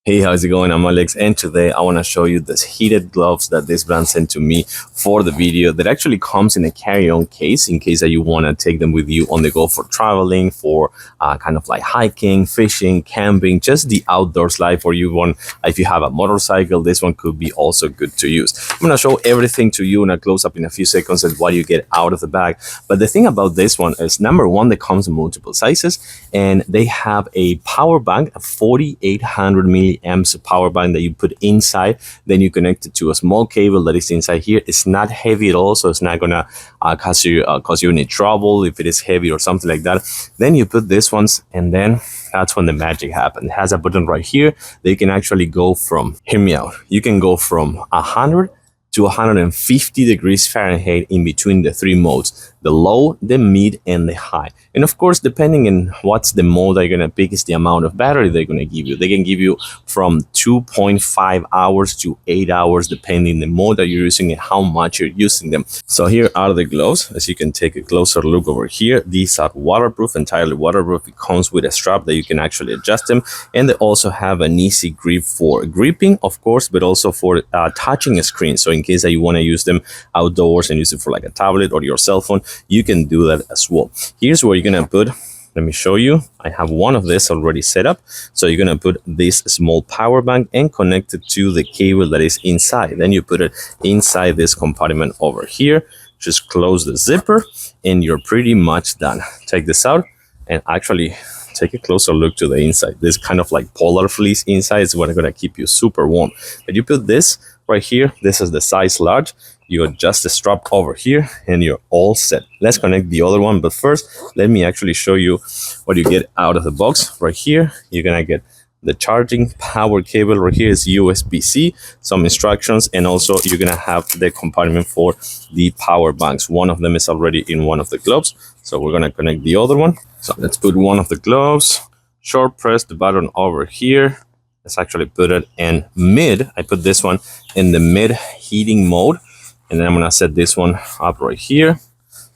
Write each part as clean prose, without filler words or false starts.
Hey, how's it going? I'm Alex, and today I want to show you this heated gloves that this brand sent to me for the video. That actually comes in a carry-on case in case that you want to take them with you on the go for traveling, for kind of like hiking, fishing, camping, just the outdoors life. Or you want, if you have a motorcycle, this one could be also good to use. I'm going to show everything to you in a close-up in a few seconds and what you get out of the bag. But the thing about this one is, number one, they comes in multiple sizes, and they have a power bank, a 4,800 milliamps power bank that you put inside. Then you connect it to a small cable that is inside here. It's not heavy at all, so it's not gonna cause you any trouble if it is heavy or something like that. Then you put this ones, and then that's when the magic happens. It has a button right here that you can actually go from, hear me out, you can go from 100 to 150 degrees Fahrenheit in between the three modes: the low, the mid, and the high. And of course, depending on what's the mode they're gonna pick, is the amount of battery they're gonna give you. They can give you from 2.5 hours to 8 hours, depending the mode that you're using and how much you're using them. So here are the gloves. As you can take a closer look over here, these are waterproof, entirely waterproof. It comes with a strap that you can actually adjust them, and they also have an easy grip for gripping, of course, but also for touching a screen. So in case that you want to use them outdoors and use it for like a tablet or your cell phone, you can do that as well. Here's where you're gonna put, let me show you. I have one of this already set up. So you're gonna put this small power bank and connect it to the cable that is inside. Then you put it inside this compartment over here. Just close the zipper and you're pretty much done. Take this out and actually take a closer look to the inside. This kind of like polar fleece inside is what's gonna keep you super warm. But you put this right here. This is the size large. You adjust the strap over here and you're all set. Let's connect the other one, but first let me actually show you what you get out of the box. Right here you're gonna get the charging power cable. Right here is USB-C, some instructions, and also you're gonna have the compartment for the power banks. One of them is already in one of the gloves, so we're gonna connect the other one. So let's put one of the gloves, short press the button over here. Let's actually put it in mid. I put this one in the mid heating mode. And then I'm gonna set this one up right here.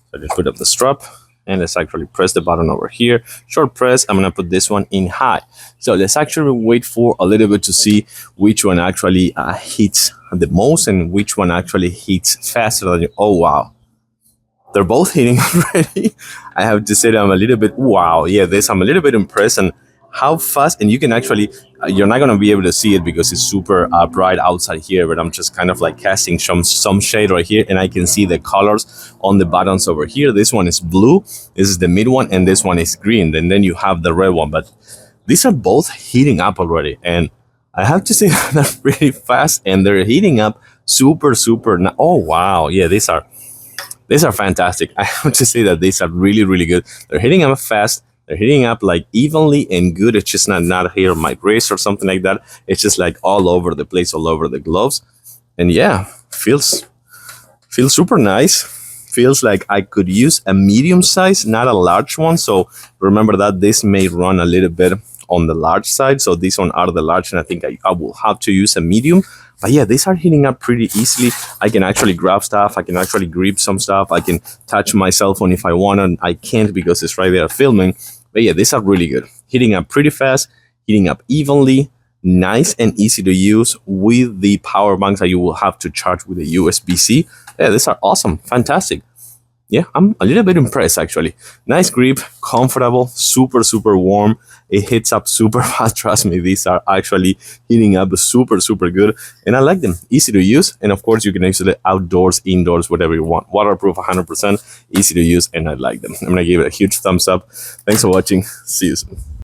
So just put up the strap and let's actually press the button over here. Short press, I'm gonna put this one in high. So let's actually wait for a little bit to see which one actually heats the most and which one actually heats faster than you. Oh, wow. They're both hitting already. I have to say that I'm a little bit, wow. Yeah, I'm a little bit impressed and how fast, and you can actually, you're not going to be able to see it because it's super bright outside here, but I'm just kind of like casting some shade right here, and I can see the colors on the buttons over here. This one is blue, this is the mid one, and this one is green, and then you have the red one. But these are both heating up already, and I have to say they're pretty fast, and they're heating up super. Oh, wow. Yeah, these are fantastic. I have to say that these are really good. They're heating up fast. They're heating up like evenly and good. It's just not here on my wrist or something like that. It's just like all over the place, all over the gloves. And yeah, feels super nice. Feels like I could use a medium size, not a large one. So remember that this may run a little bit on the large side. So these one are the large, and I think I will have to use a medium. But yeah, these are heating up pretty easily. I can actually grab stuff. I can actually grip some stuff. I can touch my cell phone if I want, and I can't because it's right there filming. But yeah, these are really good. Heating up pretty fast, heating up evenly, nice and easy to use with the power banks that you will have to charge with a USB-C. Yeah, these are awesome, fantastic. Yeah, I'm a little bit impressed actually. Nice grip, comfortable, super warm. It heats up super fast. Trust me, these are actually heating up super good, and I like them. Easy to use, and of course you can use it outdoors, indoors, whatever you want. Waterproof, 100%, easy to use, and I like them. I'm gonna give it a huge thumbs up. Thanks for watching. See you soon.